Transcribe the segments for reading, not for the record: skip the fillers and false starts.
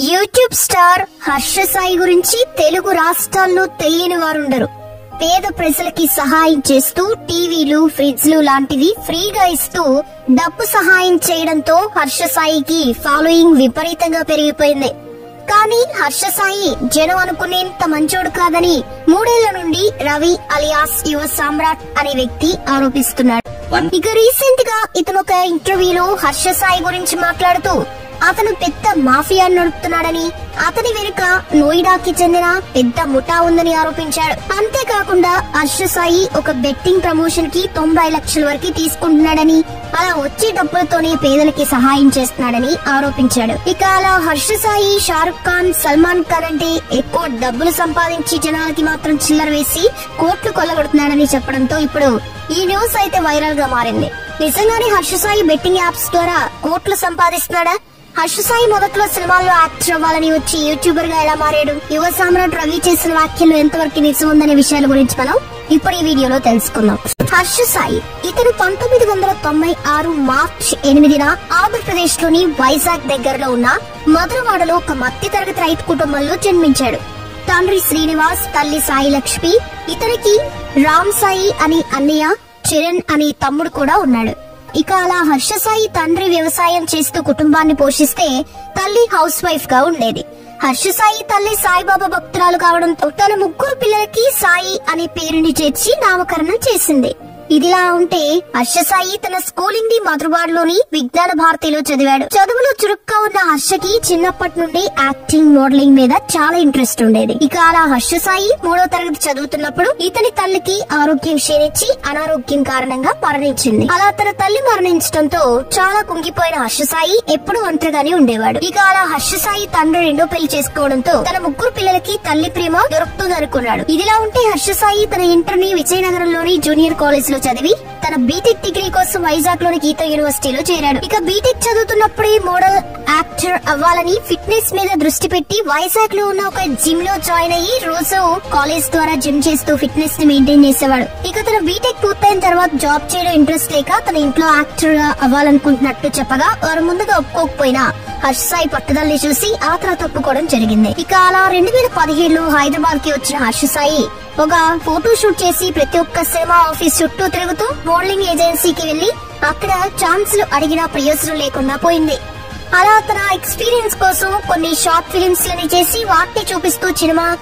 YouTube star Harsha Sai గురించి తెలుగు రాష్ట్రాల్లో తెలియని వారుండరు. పేద ప్రజలకి సహాయం చేస్తూ టీవీలు, ఫ్రిడ్జ్లు లాంటివి ఫ్రీగా ఇస్తూ డబ్బు సహాయం చేయడంతో హర్ష సాయికి ఫాలోయింగ్ విపరీతంగా పెరిగిపోయింది. కానీ హర్ష సాయి జనం అనుకునేంత మంచోడు కాదని 3 ఏళ్ల నుండి రవి అలియాస్ యువ సామ్రాట్ అనే వ్యక్తి ఆరోపిస్తున్నాడు. ఇక రీసెంట్ గా ఇతను ఒక ఇంటర్వ్యూలో హర్ష సాయి గురించి మాట్లాడుతూ అతను పెద్ద మాఫియా నడుపుతున్నాడని, అతని వెనుక నోయిడాకి చెందిన పెద్ద ముఠా ఉందని ఆరోపించాడు. అంతేకాకుండా హర్ష సాయి ఒక బెట్టింగ్ ప్రమోషన్ కి 90 లక్షల వరకు తీసుకుంటున్నాడని, అలా వచ్చే డబ్బులతోనే పేదలకి సహాయం చేస్తున్నాడని ఆరోపించాడు. ఇక అలా హర్ష సాయి షారుఖ్ ఖాన్, సల్మాన్ ఖాన్ అంటే ఎక్కువ డబ్బులు సంపాదించి జనాలకి మాత్రం చిల్లర వేసి కోట్లు కొల్లగొడుతున్నాడని చెప్పడంతో ఇప్పుడు ఈ న్యూస్ అయితే వైరల్ గా మారింది. నిజంగానే హర్ష సాయి బెట్టింగ్ యాప్స్ ద్వారా కోట్లు సంపాదిస్తున్నాడా? హర్ష సాయి మొదట్లో సినిమాల్లో యాక్టర్ అవ్వాలని వచ్చి యూట్యూబర్ గా ఎలా మారాడు? యువ సామ్రాట్ రవి చేసిన వ్యాఖ్యలు ఎంతవరకు నిజం ఉందనే విషయాల గురించి మనం ఇప్పుడు ఈ వీడియోలో తెలుసుకుందాం. హర్ష సాయి ఇతను 1996 మార్చ్ 8న ఆంధ్రప్రదేశ్ లోని వైజాగ్ దగ్గరలో ఉన్న మధురవాడలో ఒక మధ్య తరగతి రైతు కుటుంబంలో జన్మించాడు. తండ్రి శ్రీనివాస్, తల్లి సాయి లక్ష్మి. ఇతనికి రామ్ సాయి అని అన్నయ్య, చరణ్ అని తమ్ముడు కూడా ఉన్నాడు. ఇక అలా హర్ష సాయి తండ్రి వ్యవసాయం చేస్తూ కుటుంబాన్ని పోషిస్తే తల్లి హౌస్ వైఫ్ గా ఉండేది. హర్ష సాయి తల్లి సాయిబాబా భక్తురాలు కావడంతో తన 3 పిల్లలకి సాయి అనే పేరుని చేర్చి నామకరణం చేసింది. ఇదిలా ఉంటే హర్ష సాయి తన స్కూలింగ్ ని మధురవాడలోని విజ్ఞాన భారతిలో చదివాడు. చదువులో చురుగ్గా ఉన్న హర్షకి చిన్నప్పటి నుండి యాక్టింగ్, మోడలింగ్ మీద చాలా ఇంట్రెస్ట్ ఉండేది. ఇక అలా హర్ష సాయి 3వ తరగతి చదువుతున్నప్పుడు ఇతని తల్లికి ఆరోగ్యం క్షీణించి అనారోగ్యం కారణంగా మరణించింది. అలా తన తల్లి మరణించడంతో చాలా కుంగిపోయిన హర్ష సాయి ఎప్పుడూ ఒంటరిగానే ఉండేవాడు. ఇక అలా హర్ష సాయి తండ్రి 2వ పెళ్లి చేసుకోవడంతో తన 3 పిల్లలకి తల్లి ప్రేమ దొరుకుతుందనుకున్నాడు. ఇదిలా ఉంటే హర్ష సాయి తన ఇంటర్ ని విజయనగరంలోని జూనియర్ కాలేజ్ చదివి తన బీటెక్ డిగ్రీ కోసం వైజాగ్ లోని గీత యూనివర్సిటీలో చేరాడు. ఇక బీటెక్ చదువుతున్నప్పుడే మోడల్, యాక్టర్ అవ్వాలని ఫిట్నెస్ మీద దృష్టి పెట్టి వైజాగ్ లో ఉన్న ఒక జిమ్ లో జాయిన్ అయ్యి రోజు కాలేజ్ ద్వారా జిమ్ చేస్తూ ఫిట్నెస్ ని మెయింటైన్ చేసేవాడు. ఇక తన బీటెక్ పూర్తయిన తర్వాత జాబ్ చేయడం ఇంట్రెస్ట్ లేక తన ఇంట్లో యాక్టర్ గా అవ్వాలనుకుంటున్నట్టు చెప్పగా వారు ముందుగా ఒప్పుకోకపోయినా హర్ష సాయి పట్టుదలని చూసి ఆ తర్వాత ఒప్పుకోవడం జరిగింది. ఇక అలా 2017లో హైదరాబాద్ కి వచ్చిన హర్ష సాయి ఒక ఫోటో షూట్ చేసి ప్రతి ఒక్క సినిమా ఆఫీస్ చుట్టూ తిరుగుతూ మోడలింగ్ ఏజెన్సీకి వెళ్లి అక్కడ ఛాన్స్లు అడిగిన ప్రయోజనం లేకుండా పోయింది. అలా తన ఎక్స్పీరియన్స్ కోసం కొన్ని షార్ట్ ఫిలిమ్స్ లని చేసి వాటిని చూపిస్తూ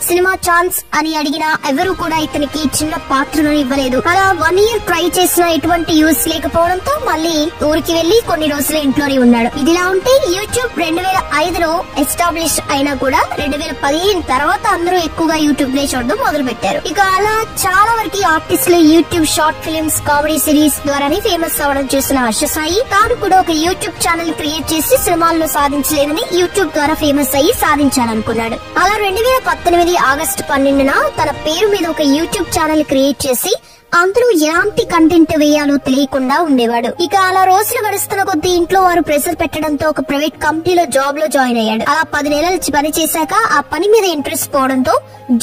సినిమా ఛాన్స్ అని అడిగినా ఎవరు కూడా ఇతనికి చిన్న పాత్రను ఇవ్వలేదు. అలా 1 ఇయర్ ట్రై చేసిన ఎటువంటి యూస్ లేకపోవడంతో మళ్ళీ ఊరికి వెళ్లి కొన్ని రోజులు ఇంట్లోనే ఉన్నాడు. ఇదిలా ఉంటే యూట్యూబ్ 2005లో ఎస్టాబ్లిష్ అయినా కూడా 2015 తర్వాత అందరూ ఎక్కువగా యూట్యూబ్ నే చూడడం మొదలు పెట్టారు. ఇక అలా చాలా వరకు ఆర్టిస్టులు YouTube short films, comedy series ద్వారానే ఫేమస్ అవ్వడం చూసిన హర్ష సాయి తాను కూడా ఒక యూట్యూబ్ ఛానల్ క్రియేట్ చేసి సినిమాల్లో సాధించలేదని యూట్యూబ్ ద్వారా ఫేమస్ అయ్యి సాధించాలనుకున్నాడు. అలా 2018 ఆగస్టు 12న తన పేరు మీద ఒక యూట్యూబ్ ఛానల్ క్రియేట్ చేసి అందులో ఎలాంటి కంటెంట్ వేయాలో తెలియకుండా ఉండేవాడు. ఇక అలా రోజులు గడుస్తున్న కొద్దీ ఇంట్లో వారు ప్రెషర్ పెట్టడంతో ఒక ప్రైవేట్ కంపెనీలో జాబ్ లో జాయిన్ అయ్యాడు. అలా 10 నెలలు పని చేశాక ఆ పని మీద ఇంట్రెస్ట్ పోవడంతో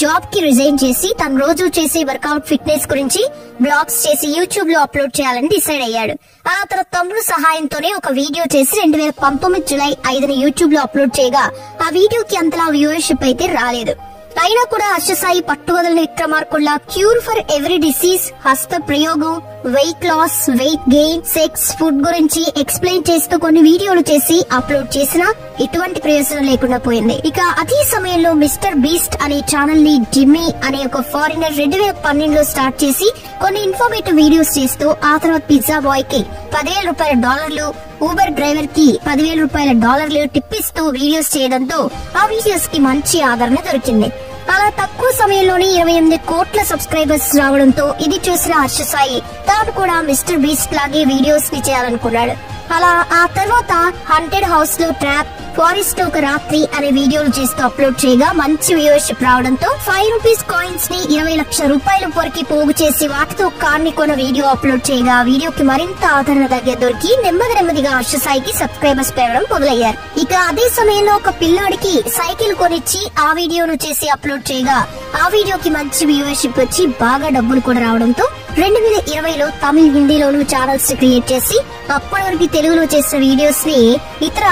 జాబ్ కి రిజైన్ చేసి తను రోజు చేసే వర్కౌట్, ఫిట్నెస్ గురించి బ్లాగ్స్ చేసి యూట్యూబ్ లో అప్లోడ్ చేయాలని డిసైడ్ అయ్యాడు. అలా తన తమ్ముడు సహాయంతోనే ఒక వీడియో చేసి 2019 జూలై 5న యూట్యూబ్ లో అప్లోడ్ చేయగా ఆ వీడియోకి అంతలా వ్యూవర్షిప్ అయితే రాలేదు. అయినా కూడా హర్ష సాయి పట్టువదలని విక్రమార్కుల్లా క్యూర్ ఫర్ ఎవ్రీ డిసీజ్, హస్త ప్రయోగం, weight loss, weight gain, sex, food గురించి ఎక్స్ప్లెయిన్ చేస్తూ కొన్ని వీడియోలు చేసి అప్లోడ్ చేసినా ఎటువంటి ప్రయోజనం లేకుండా పోయింది. ఇక అదే సమయంలో మిస్టర్ బీస్ట్ అనే ఛానల్ ని జిమ్మీ అనే ఒక ఫారినర్ 2012లో స్టార్ట్ చేసి కొన్ని ఇన్ఫర్మేటివ్ వీడియోస్ చేస్తూ ఆ తర్వాత పిజ్జా బాయ్ కి $10,000, ఊబర్ డ్రైవర్ కి $10,000 టిప్ ఇస్తూ వీడియోస్ చేయడంతో ఆ వీడియోస్ కి మంచి ఆదరణ దొరికింది. అలా తక్కువ సమయంలోనే 28 కోట్ల సబ్స్క్రైబర్స్ రావడంతో ఇది చూసిన హర్ష సాయి తాను కూడా మిస్టర్ బీస్ట్ లాగే వీడియోస్ ని చేయాలనుకున్నాడు. అలా ఆ తర్వాత హాంటెడ్ హౌస్ లో ట్రాప్, ఫారెస్ట్ ఒక రాత్రి అనే వీడియోలు చేస్తూ అప్లోడ్ చేయగా మంచి వ్యూవర్షిప్ రావడంతో ₹5 కాయిన్స్ ని 20 లక్షల వరకు పోగు చేసి వాటితో కార్ ని కొన్న వీడియో అప్లోడ్ చేయగా వీడియోకి మరింత ఆదరణ దొరికి నెమ్మదిగా హర్ష సాయికి సబ్స్క్రైబర్స్ పెరగడం మొదలయ్యారు. ఇక అదే సమయంలో ఒక పిల్లాడికి సైకిల్ కొనిచ్చి ఆ వీడియోను చేసి అప్లోడ్ చేయగా ఆ వీడియోకి మంచి వ్యూవర్షిప్ వచ్చి బాగా డబ్బులు కూడా రావడంతో 2020లో తమిళ్, హిందీలోనూ ఛానల్స్ క్రియేట్ చేసి అప్పటి వరకు తెలుగులో చేసిన వీడియోస్ ని ఇతర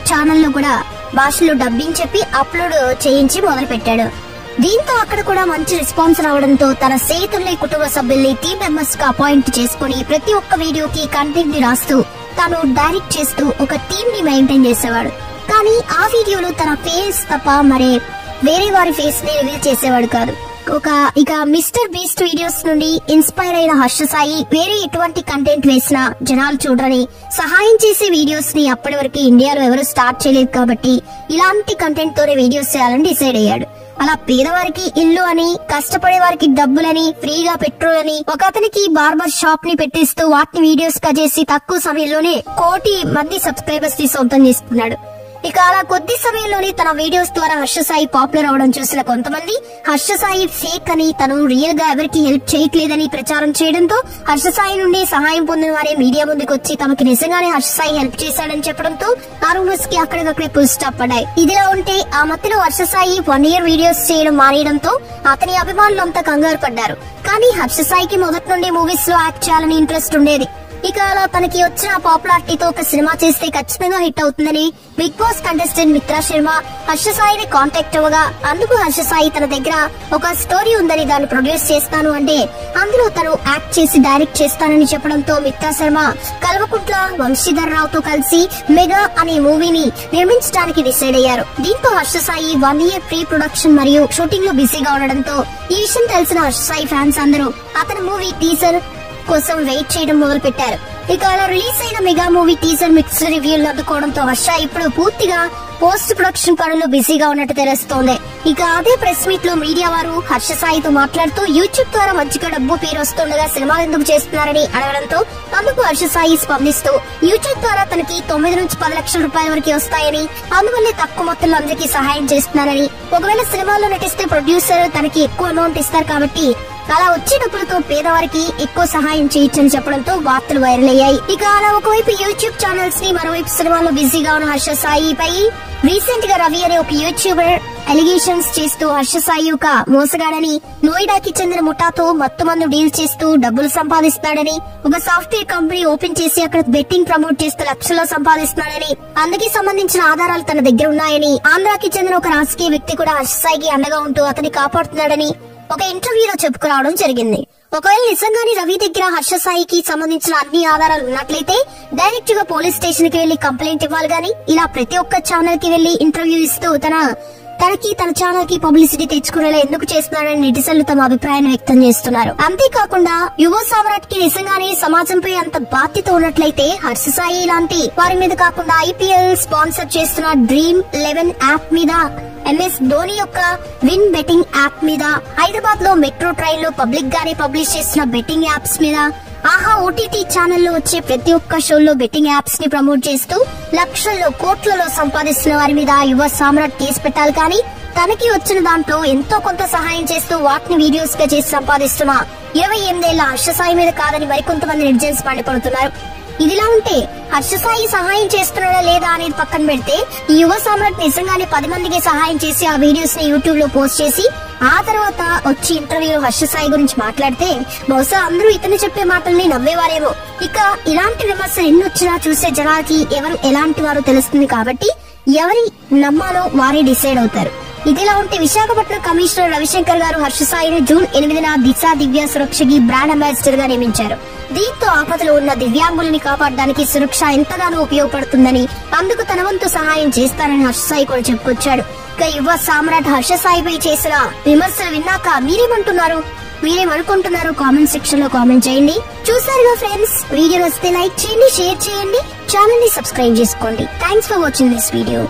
ఛానల్లో కూడా భాషల్లో డబ్బింగ్ చెప్పి అప్లోడ్ చేయించి మొదలు పెట్టాడు. దీంతో అక్కడ కూడా మంచి రెస్పాన్స్ రావడంతో తన స్నేహితుల్ని, కుటుంబ సభ్యుల్ని టీమ్ మెంబర్స్ గా అపాయింట్ చేసుకుని ప్రతి ఒక్క వీడియోకి కంటెంట్ ని రాస్తూ తాను డైరెక్ట్ చేస్తూ ఒక టీమ్ ని మెయింటైన్ చేసేవాడు. కానీ ఆ వీడియోలో తన ఫేస్ తప్ప మరే వేరే వారి ఫేస్ ని రివీల్ చేసేవాడు కాదు. ఇక మిస్టర్ బీస్ట్ వీడియోస్ నుండి ఇన్స్పైర్ అయిన హర్ష సాయి వేరే ఎటువంటి కంటెంట్ వేసినా జనాలు చూడరని, సహాయం చేసే వీడియోస్ ని అప్పటి వరకు ఇండియాలో ఎవరు స్టార్ట్ చేయలేదు కాబట్టి ఇలాంటి కంటెంట్ తోనే వీడియోస్ చేయాలని డిసైడ్ అయ్యాడు. అలా పేదవారికి ఇల్లు అని, కష్టపడే వారికి డబ్బులని, ఫ్రీగా పెట్రోల్ అని, ఒక అతనికి బార్బర్ షాప్ ని పెట్టిస్తూ వాటిని వీడియోస్ గా చేసి తక్కువ సమయంలోనే 1 కోటి మంది సబ్స్క్రైబర్స్ ని సొంతం చేసుకున్నాడు. ఇక అలా కొద్ది సమయంలోనే తన వీడియోస్ ద్వారా హర్ష సాయి పాపులర్ అవడం చూసిన కొంతమంది హర్ష సాయి ఫేక్ అని, తను రియల్ గా ఎవరికి హెల్ప్ చేయట్లేదని ప్రచారం చేయడంతో హర్ష సాయి నుండి సహాయం పొందిన వారే మీడియా ముందుకు వచ్చి తమకి నిజంగానే హర్ష సాయి హెల్ప్ చేశాడని చెప్పడంతో ఆ రూమర్స్ కి అక్కడికక్కడే ఫుల్ స్టాప్ పడ్డాయి. ఇదిలా ఉంటే ఆ మధ్యలో హర్ష సాయి 1 year వీడియోస్ చేయడం మానేయడంతో అతని అభిమానులు అంతా కంగారు పడ్డారు. కానీ హర్ష సాయికి మొదటి నుండి మూవీస్ లో యాక్ట్ చేయాలని ఇంట్రెస్ట్ ఉండేది. ఇక అలా తనకి వచ్చిన పాపులారిటీతో ఒక సినిమా చేస్తే ఖచ్చితంగా హిట్ అవుతుందని Bigg Boss contestant Mitra Sharma Harsha సాయిని కాంటాక్ట్ అవ్వగా, అందుకు హర్ష సాయి తన దగ్గర ఒక స్టోరీ ఉందని దాన్ని ప్రొడ్యూస్ చేస్తాను అంటే అందులో తను యాక్ట్ చేసి డైరెక్ట్ చేస్తానని చెప్పడంతో మిత్రా శర్మ కల్వకుంట్ల వంశీధర్ రావుతో కలిసి మెగా అనే మూవీని నిర్మించడానికి డిసైడ్ అయ్యారు. దీంతో Harsha Sai 1 year pre production మరియు షూటింగ్ లో బిజీగా ఉండడంతో ఈ విషయం తెలిసిన హర్ష సాయి ఫ్యాన్స్ అందరూ అతని మూవీ టీజర్ కోసం వెయిట్ చేయడం మొదలు పెట్టారు. ఇక అలా రిలీజ్ అయిన మెగా మూవీ టీజర్ మిక్స్డ్ రివ్యూలు అందుకోవడంతో హర్ష ఇప్పుడు పూర్తిగా పోస్ట్ ప్రొడక్షన్ పనుల్లో బిజీగా ఉన్నట్టు తెలుస్తోంది. ఇక అదే ప్రెస్ మీట్ లో మీడియా వారు హర్ష సాయితో మాట్లాడుతూ యూట్యూబ్ ద్వారా మంచిగా డబ్బు పేరు వస్తుండగా సినిమాలు ఎందుకు చేస్తున్నారని అడగడంతో అందుకు హర్ష సాయి స్పందిస్తూ యూట్యూబ్ ద్వారా తనకి 9 నుంచి 10 లక్షల రూపాయల వరకు వస్తాయని, అందువల్లే తక్కువ మొత్తంలో అందరికీ సహాయం చేస్తున్నారని, ఒకవేళ సినిమాల్లో నటిస్తే ప్రొడ్యూసర్ తనకి ఎక్కువ అమౌంట్ ఇస్తారు కాబట్టి అలా వచ్చే డబ్బులతో పేదవారికి ఎక్కువ సహాయం చేయొచ్చని చెప్పడంతో వార్తలు వైరల్ అయ్యాయి. ఇక అలా ఒకవైపు యూట్యూబ్ ఛానల్స్ ని, మరోవైపు సినిమాల్లో బిజీగా ఉన్న హర్ష సాయిపై రీసెంట్ గా రవి అనే ఒక యూట్యూబర్ అలిగేషన్స్ చేస్తూ హర్ష సాయి ఒక మోసగాడని, నోయిడాకి చెందిన ముఠాతో మత్తుమందు డీల్ చేస్తూ డబ్బులు సంపాదిస్తాడని, ఒక సాఫ్ట్వేర్ కంపెనీ ఓపెన్ చేసి అక్కడ బెట్టింగ్ ప్రమోట్ చేస్తూ లక్షల్లో సంపాదిస్తున్నాడని, అందుకు సంబంధించిన ఆధారాలు తన దగ్గర ఉన్నాయని, ఆంధ్రాకి చెందిన ఒక రాజకీయ వ్యక్తి కూడా హర్ష సాయికి అండగా ఉంటూ అతన్ని కాపాడుతున్నాడని ఒక ఇంటర్వ్యూలో చెప్పుకురావడం జరిగింది. ఒకవేళ నిజంగానే రవి దగ్గర హర్ష సాయికి సంబంధించిన అన్ని ఆధారాలు ఉన్నట్లయితే డైరెక్ట్ గా పోలీస్ స్టేషన్ కి వెళ్లి కంప్లైంట్ ఇవ్వాలి గాని ఇలా ప్రతి ఒక్క ఛానల్ కి వెళ్లి ఇంటర్వ్యూ ఇస్తూ తన ఛానల్ కి పబ్లిసిటీ తెచ్చుకునేలా ఎందుకు చేస్తున్నాడని నెటిజన్లు తమ అభిప్రాయాన్ని వ్యక్తం చేస్తున్నారు. అంతేకాకుండా యువ సామ్రాట్ కి నిజంగానే సమాజంపై అంత బాధ్యత ఉన్నట్లయితే హర్ష సాయి లాంటి వారి మీద కాకుండా IPL స్పాన్సర్ చేస్తున్న Dream11 యాప్ మీద, MS ధోని యొక్క విన్ బెట్టింగ్ యాప్ మీద, హైదరాబాద్ లో మెట్రో ట్రైన్ లో పబ్లిక్ గానే పబ్లిష్ చేస్తున్న బెట్టింగ్ యాప్స్ మీద, ఆహా OTT ఛానల్లో వచ్చే ప్రతి ఒక్క షోల్లో బెట్టింగ్ యాప్స్ ని ప్రమోట్ చేస్తూ లక్షల్లో కోట్లలో సంపాదిస్తున్న వారి మీద యువ సామ్రాట్ కేసు పెట్టాలి. కానీ తనకి వచ్చిన దాంట్లో ఎంతో కొంత సహాయం చేస్తూ వాటిని వీడియోస్ గా చేసి సంపాదిస్తున్న 28 ఏళ్ల హర్ష సాయి మీద కాదని మరికొంతమంది నెటిజన్స్ మండిపడుతున్నారు. ఇదిలా ఉంటే హర్ష సాయి సహాయం చేస్తున్నాడా లేదా అనేది పక్కన పెడితే ఈ యువ సామ్రాట్ నిజంగానే 10 మందికి సహాయం చేసి ఆ వీడియోస్ ని యూట్యూబ్ లో పోస్ట్ చేసి ఆ తర్వాత వచ్చి ఇంటర్వ్యూలో హర్ష సాయి గురించి మాట్లాడితే బహుశా అందరూ ఇతను చెప్పే మాటల్ని నమ్మేవారేమో. ఇక ఇలాంటి విమర్శలు ఎన్ని వచ్చినా చూసే జనాలకి ఎవరు ఎలాంటి వారో తెలుస్తుంది కాబట్టి ఎవరి నమ్మాలో వారే డిసైడ్ అవుతారు. ఇదిలా ఉంటే విశాఖపట్నం కమిషనర్ రవిశంకర్ గారు హర్ష సాయిని జూన్ 8న దిశ దివ్య సురక్షకి బ్రాండ్ అంబాసిడర్ గా నియమించారు. దీంతో ఆపదలో ఉన్న దివ్యాంగుల్ని కాపాడడానికి సురక్ష ఎంతగానో ఉపయోగపడుతుందని, అందుకు తన వంతు సహాయం చేస్తారని హర్ష సాయి కూడా చెప్పుకొచ్చాడు. ఇక యువ సామ్రాట్ హర్ష సాయిపై చేసిన విమర్శలు విన్నాక మీరేమనుకుంటున్నారో కామెంట్ సెక్షన్ లో కామెంట్ చేయండి. చూసారుగా ఫ్రెండ్స్, వీడియో వస్తే లైక్ చేయండి, షేర్ చేయండి, ఛానల్ ని సబ్స్క్రైబ్ చేసుకోండి. Thanks for watching this video.